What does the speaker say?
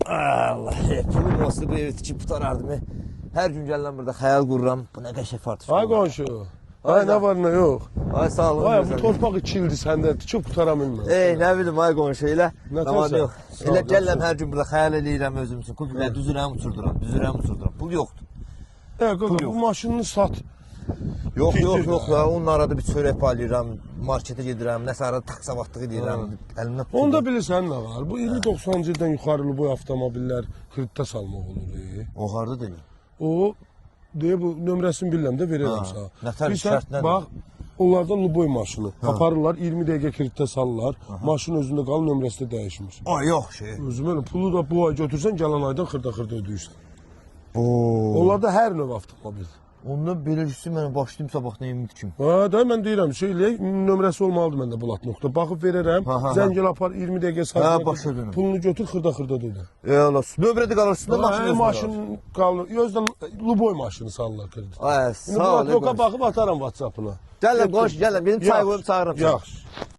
Allah, pulum olsa bu evi tikib tutarardım. Hər gün gəlirəm burada xəyal qururam. Bu nə qəşəng fartış. Ay qonşu. Ay nə var nə yox. Ay sağ olun. Ay bu torpaq 2 ildir səndə tikib tutaram bilməm. Nə bilim ay qonşu elə. Nə Tamam təhsən? yox. Elə gəlirəm hər gün burada xəyal eləyirəm özüm üçün. Kupiklər düzürəm, uçurduram. Pul yoxdur. Qaqa bu maşınını sat. Yox ya. Onun arada bir çörək paylayıram, marketə gedirəm, nəsə arada taksi vaxtlığı deyirəm. Əlimdən tuturam. Onda bilirsən nə var? Bu 50-90-cı ildən yuxarılı boy avtomobillər kreditə salmaq olur. O harda deyil? O deyə bu nömrəsini bilirəm də verərəm sənə. Nətər şərt nədir? Bax, onlardan Luboy maşını. Aparırlar, 20 dəqiqə kreditə salırlar. Maşın özündə qalır, nömrəsi də dəyişmir. Ay yox şey. Özüm elə pulu da bu ay götürsən, gələn aydan xırda-xırda ödəyirsən. Onlarda hər növ avtomobil. Onda belirgisi mən başlayım sabahdan ümid kimi. Da mən deyirəm, nömrəsi olmalıdır məndə Bulat.da. Baxıb verərəm, zəngəl apar 20 dəqiqə salırlar. Pulunu götür, xırda-xırda ödə. Nömrədə qalırsın da maşın qalır. Özdən Luboy maşını salırlar kredit. Ay sağ ol. Bulat.a baxıb atarım WhatsApp-ına. Gəlin qoş, gəlin. Benim çay qoyub çağırım. Yaxşı.